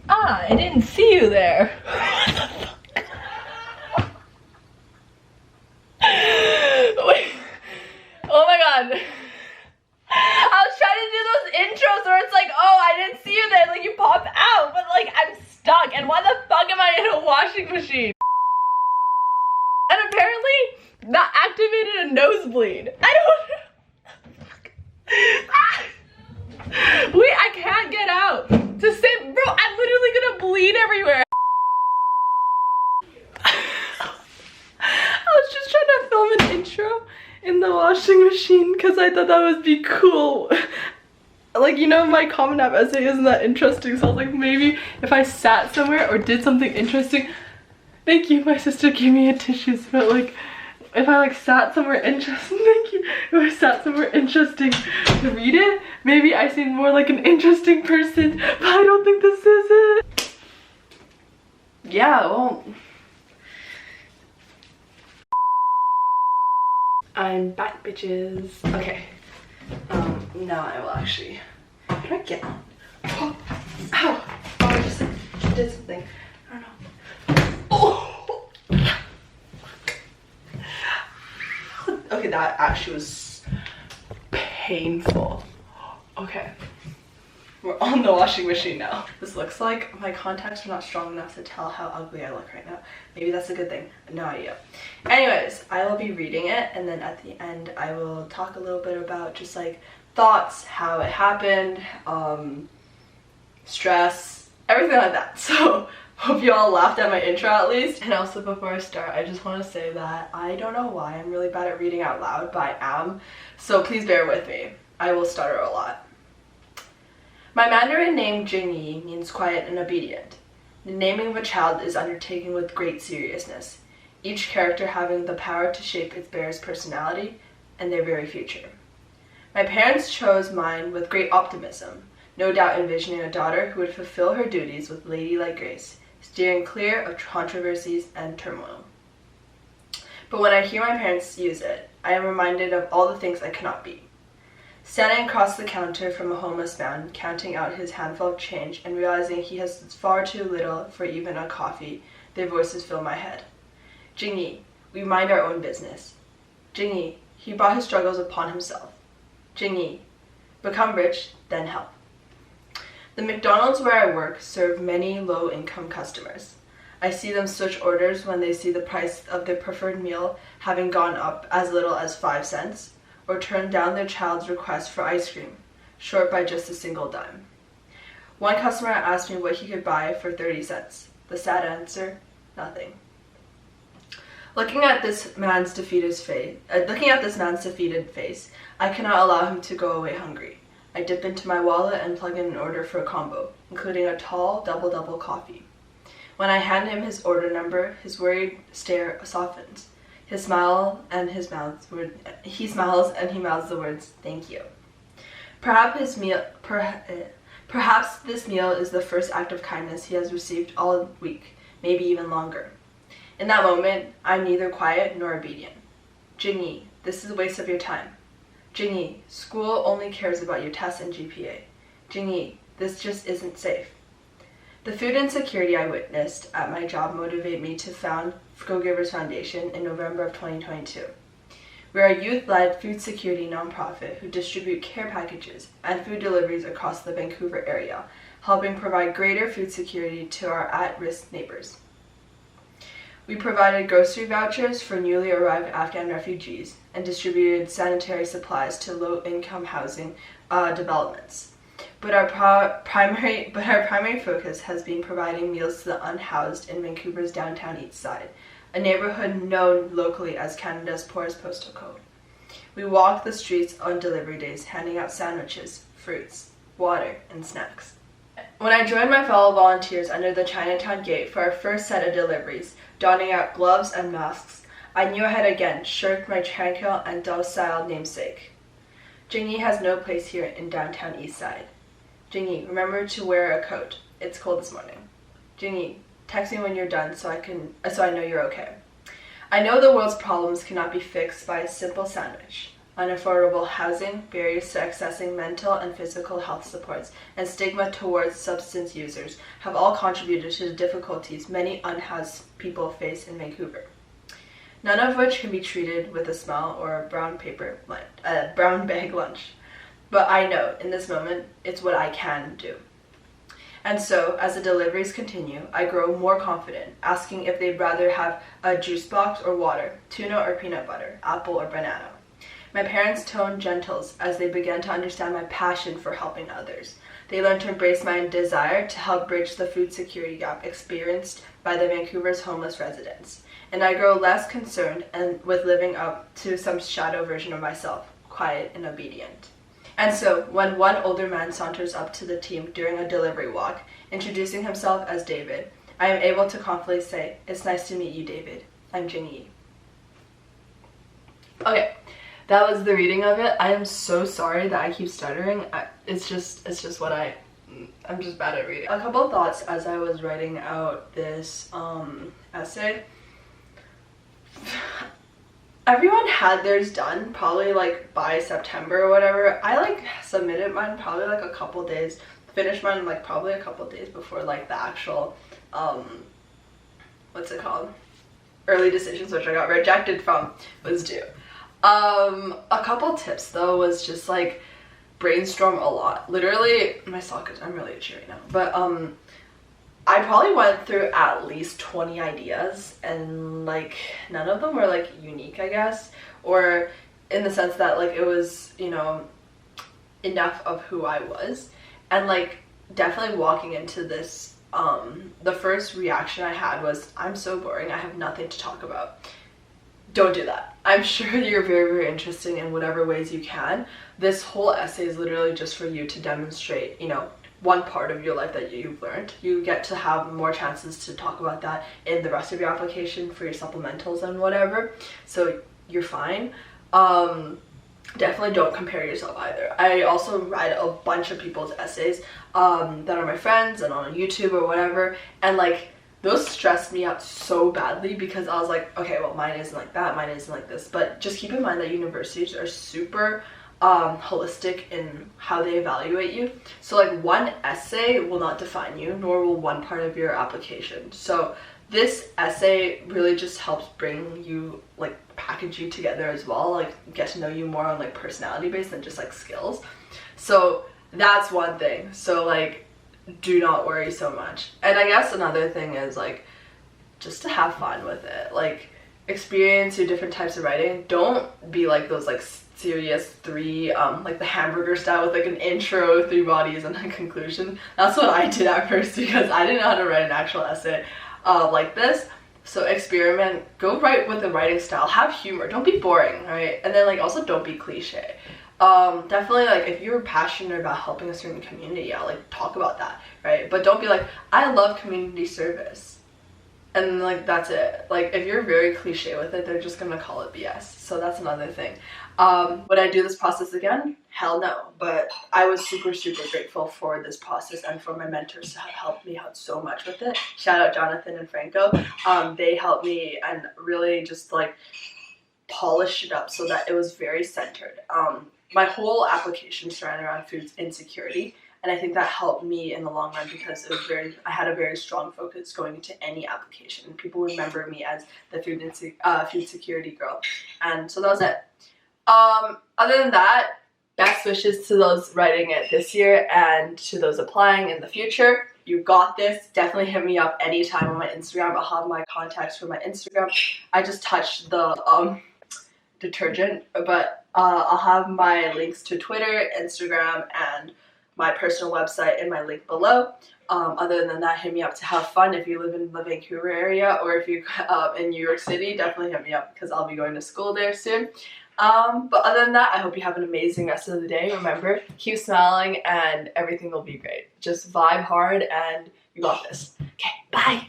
Ah, I didn't see you there. Wait. Oh my god. I was trying to do those intros where it's like, oh, I didn't see you there, like you pop out, but like I'm stuck, and why the fuck am I in a washing machine? And apparently that activated a nosebleed. I don't. Wait, I can't get out. To say, bro, I'm literally gonna bleed everywhere. I was just trying to film an intro in the washing machine because I thought that would be cool. Like, you know, my Common App essay isn't that interesting, so I was like, maybe if I sat somewhere or did something interesting. Thank you, my sister gave me a tissue, but like, if I like sat somewhere interesting, thank you, if I sat somewhere interesting to read it, maybe I seem more like an interesting person, but I don't think this is it. Yeah, well, I'm back, bitches. Okay, now I will actually, how do I get on? Oh, ow, oh, I just did something, I don't know. Oh! Okay, that actually was painful. Okay, we're on the washing machine now. This looks like my contacts are not strong enough to tell how ugly I look right now. Maybe that's a good thing, no idea. Anyways, I will be reading it, and then at the end I will talk a little bit about just like thoughts, how it happened, stress, everything like that. So hope you all laughed at my intro at least. And also, before I start, I just want to say that I don't know why I'm really bad at reading out loud, but I am. So please bear with me. I will stutter a lot. My Mandarin name Jingyi means quiet and obedient. The naming of a child is undertaken with great seriousness, each character having the power to shape its bearer's personality and their very future. My parents chose mine with great optimism, no doubt envisioning a daughter who would fulfill her duties with ladylike grace, steering clear of controversies and turmoil. But when I hear my parents use it, I am reminded of all the things I cannot be. Standing across the counter from a homeless man, counting out his handful of change and realizing he has far too little for even a coffee, their voices fill my head. Jingyi, we mind our own business. Jingyi, he brought his struggles upon himself. Jingyi, become rich, then help. The McDonald's where I work serve many low-income customers. I see them switch orders when they see the price of their preferred meal having gone up as little as 5 cents, or turn down their child's request for ice cream, short by just a single dime. One customer asked me what he could buy for 30 cents. The sad answer, nothing. Looking at this man's defeated face, I cannot allow him to go away hungry. I dip into my wallet and plug in an order for a combo, including a tall double coffee. When I hand him his order number, his worried stare softens. He smiles and he mouths the words, "Thank you." Perhaps this meal is the first act of kindness he has received all week, maybe even longer. In that moment, I'm neither quiet nor obedient. Jingyi, this is a waste of your time. Jingyi, school only cares about your tests and GPA. Jingyi, this just isn't safe. The food insecurity I witnessed at my job motivated me to found Go-Givers Foundation in November of 2022. We are a youth-led food security nonprofit who distribute care packages and food deliveries across the Vancouver area, helping provide greater food security to our at-risk neighbors. We provided grocery vouchers for newly arrived Afghan refugees and distributed sanitary supplies to low-income housing developments. But our primary focus has been providing meals to the unhoused in Vancouver's downtown east side, a neighborhood known locally as Canada's poorest postal code. We walk the streets on delivery days, handing out sandwiches, fruits, water, and snacks. When I joined my fellow volunteers under the Chinatown Gate for our first set of deliveries, donning out gloves and masks, I knew I had again shirked my tranquil and docile namesake. Jingyi has no place here in downtown east side. Jingyi, remember to wear a coat. It's cold this morning. Jingyi, text me when you're done so I know you're okay. I know the world's problems cannot be fixed by a simple sandwich. unaffordable housing, barriers to accessing mental and physical health supports, and stigma towards substance users have all contributed to the difficulties many unhoused people face in Vancouver. None of which can be treated with a smile or a brown bag lunch. But I know, in this moment, it's what I can do. And so, as the deliveries continue, I grow more confident, asking if they'd rather have a juice box or water, tuna or peanut butter, apple or banana. My parents toned gentles as they began to understand my passion for helping others. They learned to embrace my desire to help bridge the food security gap experienced by the Vancouver's homeless residents. And I grow less concerned with living up to some shadow version of myself, quiet and obedient. And so, when one older man saunters up to the team during a delivery walk, introducing himself as David, I am able to confidently say, "It's nice to meet you, David. I'm Jenny." Okay, that was the reading of it. I am so sorry that I keep stuttering. It's just what I'm just bad at reading. A couple thoughts as I was writing out this essay. Everyone had theirs done probably like by September or whatever. I like submitted mine probably like a couple days, finished mine like probably a couple days before like the actual what's it called, early decisions, which I got rejected from, was due. A couple tips though was just like brainstorm a lot. Literally my sockets, I'm really itchy right now, but I probably went through at least 20 ideas, and like none of them were like unique, I guess, or in the sense that like it was, you know, enough of who I was. And like definitely walking into this, the first reaction I had was, I'm so boring, I have nothing to talk about. Don't do that. I'm sure you're very, very interesting in whatever ways you can. This whole essay is literally just for you to demonstrate, you know, one part of your life that you've learned. You get to have more chances to talk about that in the rest of your application for your supplementals and whatever, so you're fine. Definitely don't compare yourself either. I also read a bunch of people's essays that are my friends and on YouTube or whatever, and like those stressed me out so badly because I was like, okay, well mine isn't like that, mine isn't like this. But just keep in mind that universities are super holistic in how they evaluate you. So like one essay will not define you, nor will one part of your application. So this essay really just helps bring you, like package you together as well, like get to know you more on like personality based than just like skills. So that's one thing. So like do not worry so much. And I guess another thing is like just to have fun with it. Like experience your different types of writing. Don't be like those like serious three, like the hamburger style with like an intro, 3 bodies, and a conclusion. That's what I did at first because I didn't know how to write an actual essay like this. So experiment, go write with the writing style, have humor, don't be boring, right? And then like also don't be cliche. Definitely like if you're passionate about helping a certain community, yeah, like talk about that, right? But don't be like, I love community service, and like that's it. Like if you're very cliche with it, they're just gonna call it BS. So that's another thing. Would I do this process again? Hell no. But I was super, super grateful for this process and for my mentors to have helped me out so much with it. Shout out Jonathan and Franco. They helped me and really just like polish it up so that it was very centered. My whole application surrounded around food insecurity, and I think that helped me in the long run because it was I had a very strong focus going into any application. People remember me as the food security girl, and so that was it. Other than that, best wishes to those writing it this year and to those applying in the future. You got this. Definitely hit me up anytime on my Instagram. I'll have my contacts for my Instagram. I just touched the detergent, but I'll have my links to Twitter, Instagram, and my personal website in my link below. Other than that, hit me up to have fun. If you live in the Vancouver area or if you're in New York City, definitely hit me up because I'll be going to school there soon. But other than that, I hope you have an amazing rest of the day. Remember, keep smiling and everything will be great. Just vibe hard and you got this. Okay, bye!